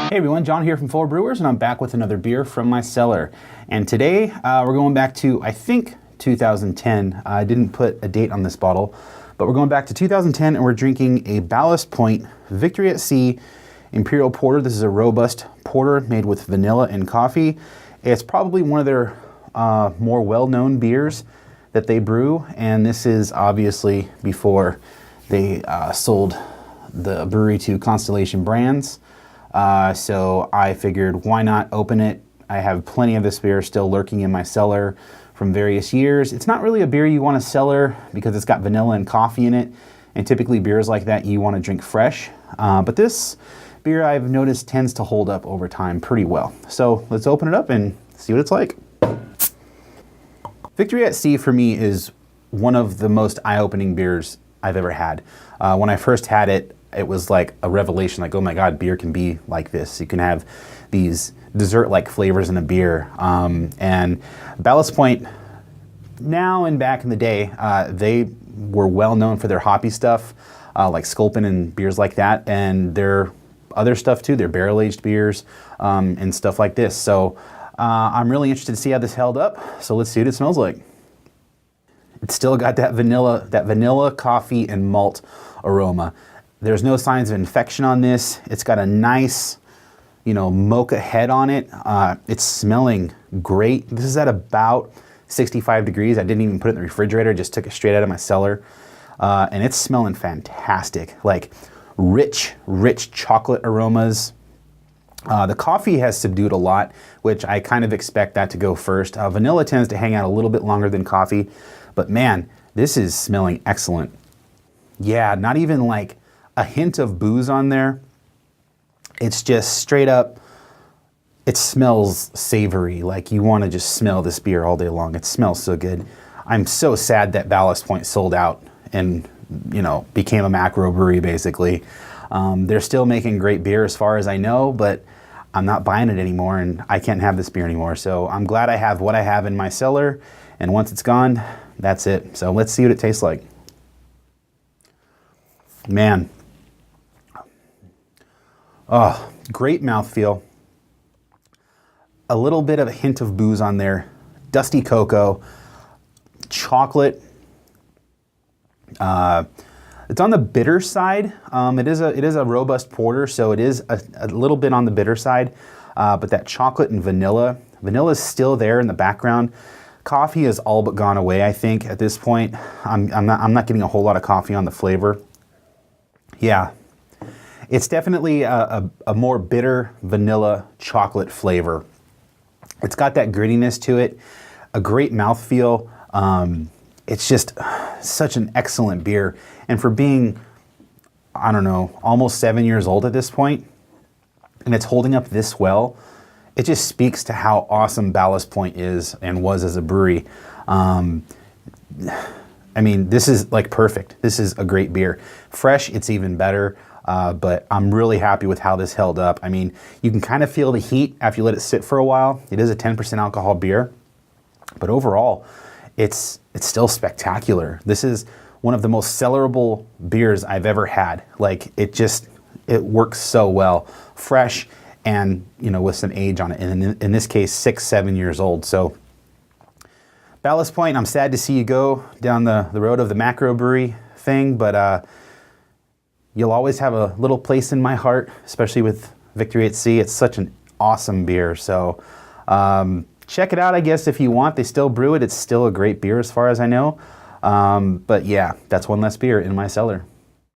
Hey everyone, John here from Brewers, and I'm back with another beer from my cellar. And today we're going back to, I think, 2010. I didn't put a date on this bottle, but we're going back to 2010 and we're drinking a Ballast Point Victory at Sea Imperial Porter. This is a robust porter made with vanilla and coffee. It's probably one of their more well-known beers that they brew, and this is obviously before they sold the brewery to Constellation Brands. So I figured, why not open it? I have plenty of this beer still lurking in my cellar from various years. It's not really a beer you want to cellar because it's got vanilla and coffee in it, and typically beers like that you want to drink fresh. But this beer, I've noticed, tends to hold up over time pretty well. So let's open it up and see what it's like. Victory at Sea for me is one of the most eye-opening beers I've ever had. When I first had it, it was like a revelation, like, oh my God, beer can be like this. You can have these dessert-like flavors in a beer. And Ballast Point, now and back in the day, they were well known for their hoppy stuff, like Sculpin and beers like that, and their other stuff too, their barrel-aged beers and stuff like this. So I'm really interested to see how this held up. So let's see what it smells like. It's still got that vanilla, coffee, and malt aroma. There's no signs of infection on this. It's got a nice, mocha head on it. It's smelling great. This is at about 65 degrees. I didn't even put it in the refrigerator, just took it straight out of my cellar. And it's smelling fantastic, like rich chocolate aromas. The coffee has subdued a lot, which I kind of expect that to go first. Vanilla tends to hang out a little bit longer than coffee, but man, this is smelling excellent. Yeah, not even like a hint of booze on there. It's just straight up, it smells savory. Like you want to just smell this beer all day long. It smells so good. I'm so sad that Ballast Point sold out and, became a macro brewery basically. They're still making great beer as far as I know, but I'm not buying it anymore and I can't have this beer anymore. So I'm glad I have what I have in my cellar, and once it's gone, that's it. So let's see what it tastes like. Man. Oh, great mouthfeel. A little bit of a hint of booze on there. Dusty cocoa, chocolate. It's on the bitter side. It is a robust porter, so it is a little bit on the bitter side. But that chocolate and vanilla is still there in the background. Coffee has all but gone away, I think, at this point. I'm not getting a whole lot of coffee on the flavor. Yeah. It's definitely a more bitter vanilla chocolate flavor. It's got that grittiness to it, a great mouthfeel. It's just such an excellent beer. And for being, I don't know, almost 7 years old at this point, and it's holding up this well, it just speaks to how awesome Ballast Point is and was as a brewery. I mean, this is like perfect. This is a great beer. Fresh, it's even better. But I'm really happy with how this held up. I mean, you can kind of feel the heat after you let it sit for a while. It is a 10% alcohol beer, but overall, it's still spectacular. This is one of the most cellarable beers I've ever had. Like it works so well, fresh and with some age on it. And in this case, 6-7 years old. So Ballast Point, I'm sad to see you go down the road of the macro brewery thing, but you'll always have a little place in my heart, especially with Victory at Sea. It's such an awesome beer. So check it out, I guess, if you want. They still brew it. It's still a great beer as far as I know. But yeah, that's one less beer in my cellar.